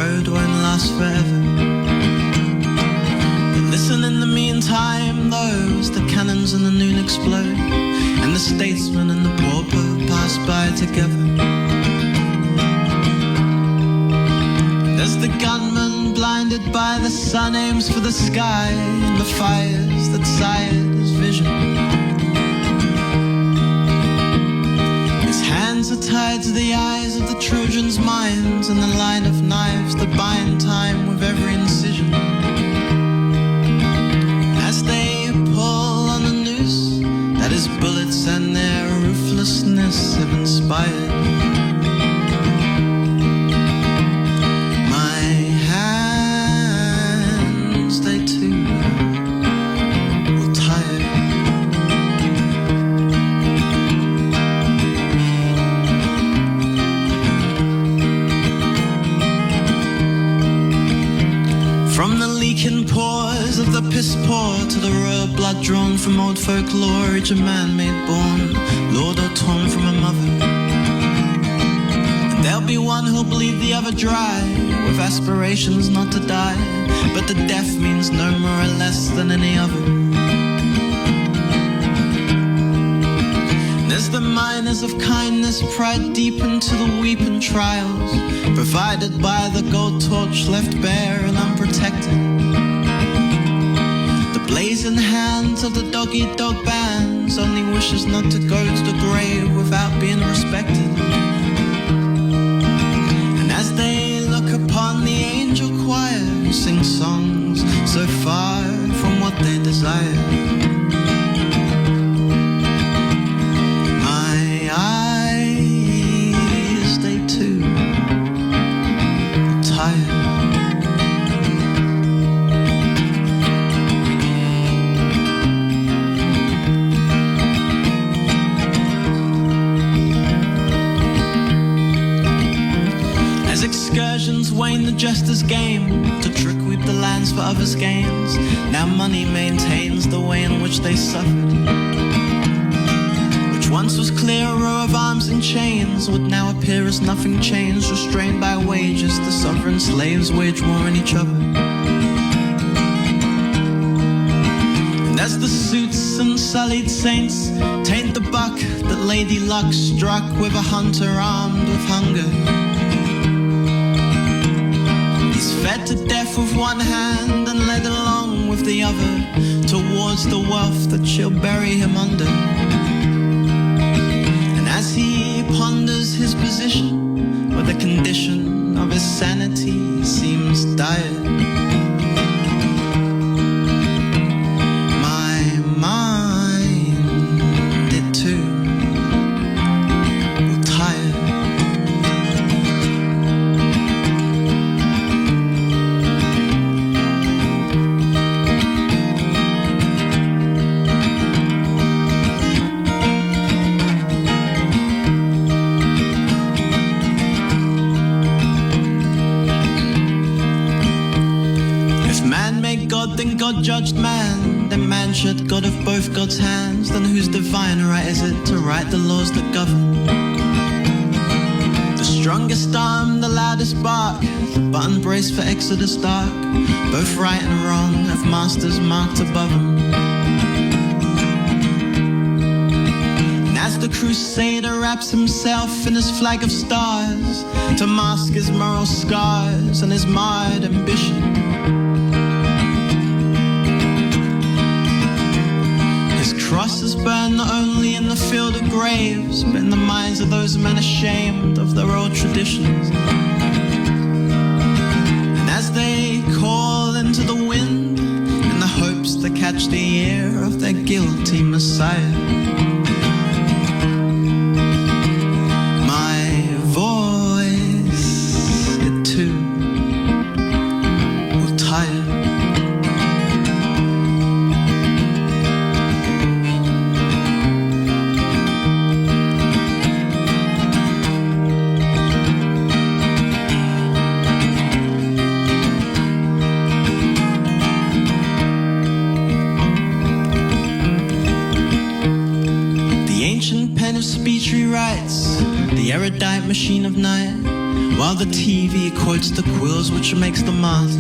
road won't last forever. But listen in the meantime, those, the cannons and the noon explode, and the statesman and the pauper pass by together. There's the gunman blinded by the sun, aims for the sky, and the fires that side his vision. His hands are tied to the eyes of the children's minds, and the line of knives that bind time with every incision. As they pull on the noose that his bullets and their ruthlessness have inspired. From the leaking pores of the piss poor to the royal blood drawn from old folklore, each a man made born, lord or torn from a mother. And there'll be one who'll bleed the other dry, with aspirations not to die, but the death means no more or less than any other. There's the miners of kindness, pride deep into the weeping trials, provided by the gold torch left bare and unprotected. The blazing hands of the dog-eat-dog bands only wishes not to go to the grave without being respected. And as they look upon the angel choir who sing songs so far from what they desire, excursions wane the jester's game, to trick weep the lands for others' gains. Now money maintains the way in which they suffered, which once was clear a row of arms and chains, would now appear as nothing changed, restrained by wages. The sovereign slaves wage war on each other. And as the suits and sullied saints taint the buck that Lady Luck struck with a hunter armed with hunger, fed to death with one hand and led along with the other towards the wealth that she'll bury him under. And as he ponders his position, where the condition of his sanity seems dire, my mind, it too will tire. God, then God judged man, then man shed God of both God's hands. Then whose divine right is it to write the laws that govern? The strongest arm, the loudest bark, the button brace for Exodus dark, both right and wrong have masters marked above them. And as the crusader wraps himself in his flag of stars to mask his moral scars and his marred ambition, crosses burn not only in the field of graves, but in the minds of those men ashamed of their old traditions. And as they call into the wind, in the hopes to catch the ear of their guilty Messiah, my voice, it too will tire. Speech rewrites the erudite machine of night, while the TV quotes the quills which makes the martyrs.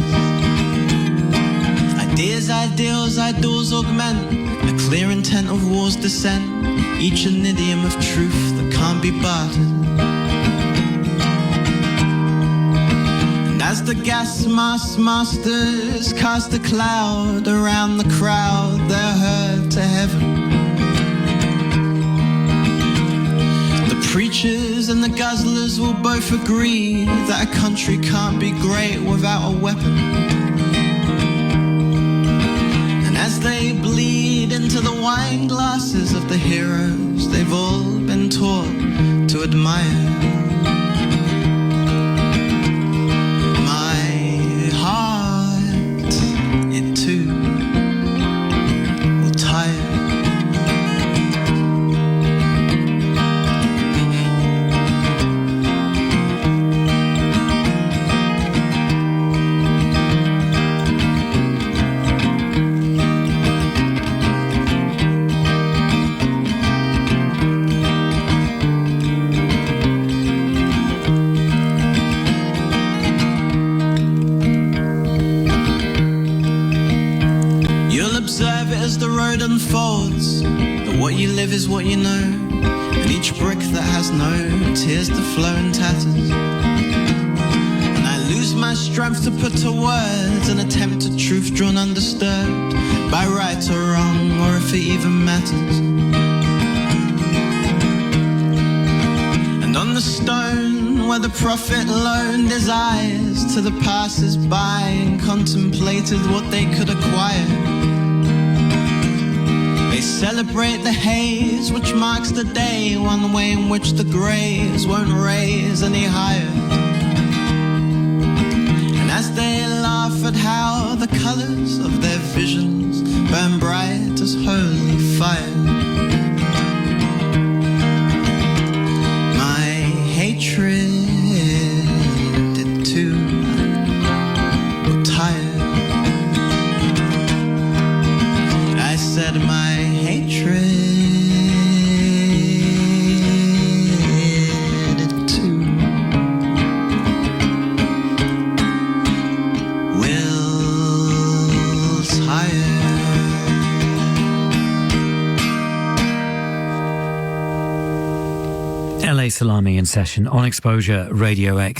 Ideas, ideals, idols augment, a clear intent of war's descent, each an idiom of truth that can't be bartered. And as the gas mask masters cast a cloud around the crowd, they're heard to heaven. The preachers and the guzzlers will both agree that a country can't be great without a weapon. And as they bleed into the wine glasses of the heroes they've all been taught to admire, my heart, it too will tire. Observe it as the road unfolds, that what you live is what you know, and each brick that has no tears to flow in tatters. And I lose my strength to put to words an attempt at truth drawn undisturbed by right or wrong, or if it even matters. And on the stone where the prophet loaned his eyes to the passers-by and contemplated what they could acquire, they celebrate the haze which marks the day, one way in which the greys won't raise any higher. And as they laugh at how the colours of their visions burn bright as holy fire, my hatred, it too will tire. I said my hatred, it too will tire. LA Salami in session on Exposure Radio X.